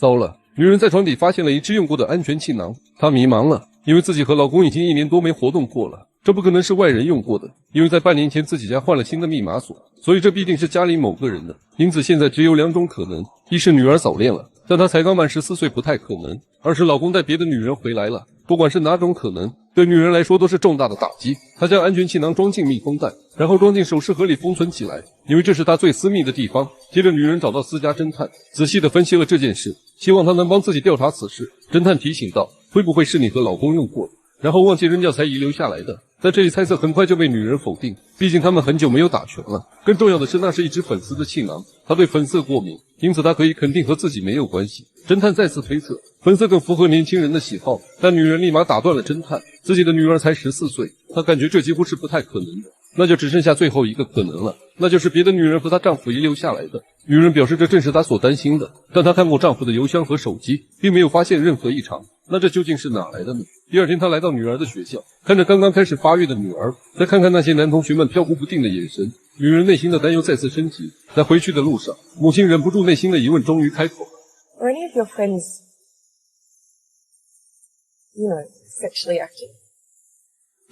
糟了，女人在床底发现了一只用过的安全气囊，她迷茫了，因为自己和老公已经1年多没活动过了，这不可能是外人用过的，因为在半年前自己家换了新的密码锁，所以这必定是家里某个人的。因此现在只有2种可能，一是女儿早恋了，但她才刚满14岁不太可能；二是老公带别的女人回来了。不管是哪种可能，对女人来说都是重大的打击。她将安全气囊装进密封袋，然后装进首饰盒里封存起来，因为这是她最私密的地方。接着女人找到私家侦探，仔细地分析了这件事，希望他能帮自己调查此事。侦探提醒道，会不会是你和老公用过的，然后忘记扔掉才遗留下来的？但这一猜测很快就被女人否定，毕竟他们很久没有打拳了。更重要的是，那是一只粉丝的气囊，她对粉色过敏，因此她可以肯定和自己没有关系。侦探再次推测，粉色更符合年轻人的喜好，但女人立马打断了侦探，自己的女儿才14岁，她感觉这几乎是不太可能的。那就只剩下最后一个可能了，那就是别的女人和她丈夫遗留下来的。女人表示这正是她所担心的，但她看过丈夫的邮箱和手机，并没有发现任何异常。那这究竟是哪来的呢？第二天，她来到女儿的学校，看着刚刚开始发育的女儿，再看看那些男同学们飘忽不定的眼神，女人内心的担忧再次升级。在回去的路上，母亲忍不住内心的疑问终于开口 Are any of your friends, sexually active?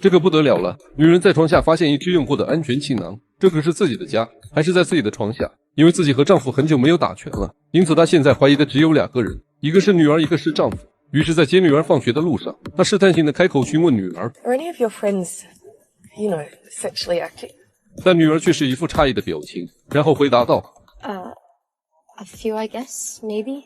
这个不得了了，女人在床下发现一只用过的安全气囊，这可是自己的家，还是在自己的床下。因为自己和丈夫很久没有打拳了，因此她现在怀疑的只有2个人，一个是女儿，一个是丈夫。于是在接女儿放学的路上，她试探性的开口询问女儿 Are any of your friends, sexually active? 但女儿却是一副诧异的表情，然后回答道 A few, I guess, maybe.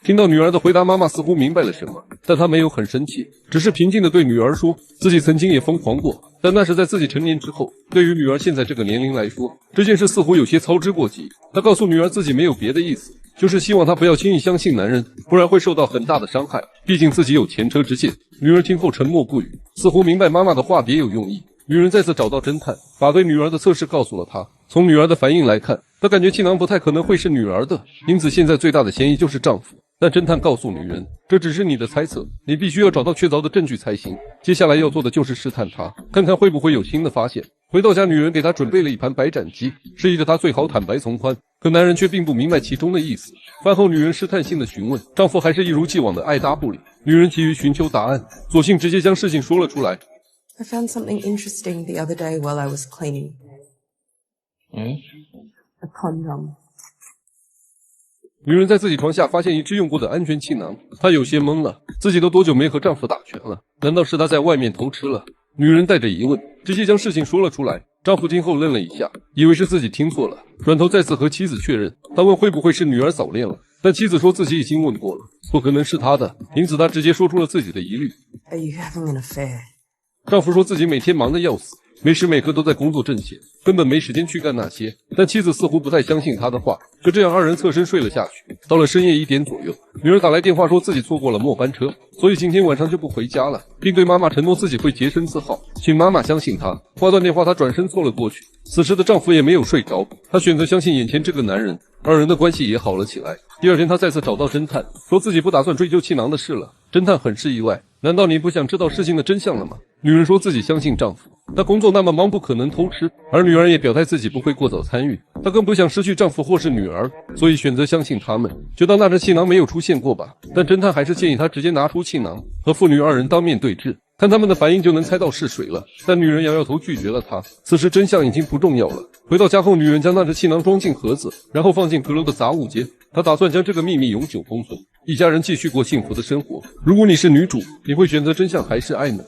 听到女儿的回答，妈妈似乎明白了什么，但她没有很生气，只是平静地对女儿说，自己曾经也疯狂过，但那是在自己成年之后。对于女儿现在这个年龄来说，这件事似乎有些操之过急。她告诉女儿自己没有别的意思，就是希望她不要轻易相信男人，不然会受到很大的伤害，毕竟自己有前车之鉴。女儿听后沉默不语，似乎明白妈妈的话别有用意。女人再次找到侦探，把对女儿的测试告诉了他。从女儿的反应来看，她感觉气囊不太可能会是女儿的，因此现在最大的嫌疑就是丈夫。但侦探告诉女人，这只是你的猜测，你必须要找到确凿的证据才行。接下来要做的就是试探她，看看会不会有新的发现。回到家，女人给她准备了一盘白斩鸡，示意着她最好坦白从宽，可男人却并不明白其中的意思。饭后，女人试探性的询问，丈夫还是一如既往的爱答不理。女人急于寻求答案，索性直接将事情说了出来。I found something interesting the other day while I was cleaning. A condom. 女人在自己床下发现一只用过的安全气囊，她有些懵了，自己都多久没和丈夫打拳了？难道是她在外面偷吃了？女人带着疑问，直接将事情说了出来。丈夫听后愣了一下，以为是自己听错了，转头再次和妻子确认。他问会不会是女儿早恋了，但妻子说自己已经问过了，不可能是她的，因此她直接说出了自己的疑虑。Are you having an affair? 丈夫说自己每天忙得要死，每时每刻都在工作挣钱，根本没时间去干那些。但妻子似乎不太相信他的话，就这样2人侧身睡了下去。到了深夜1点左右，女儿打来电话说自己错过了末班车，所以今天晚上就不回家了，并对妈妈承诺自己会洁身自好，请妈妈相信她。挂断电话，她转身凑了过去。此时的丈夫也没有睡着，他选择相信眼前这个男人，2人的关系也好了起来。第二天，他再次找到侦探，说自己不打算追究气囊的事了。侦探很是意外，难道你不想知道事情的真相了吗？女人说自己相信丈夫，她工作那么忙不可能偷吃，而女儿也表态自己不会过早参与，她更不想失去丈夫或是女儿，所以选择相信他们，就当那只气囊没有出现过吧。但侦探还是建议她直接拿出气囊，和父女2人当面对质，看他们的反应就能猜到是谁了。但女人摇摇头拒绝了他。此时真相已经不重要了。回到家后，女人将那只气囊装进盒子，然后放进阁楼的杂物间。她打算将这个秘密永久封存，一家人继续过幸福的生活。如果你是女主，你会选择真相还是爱呢？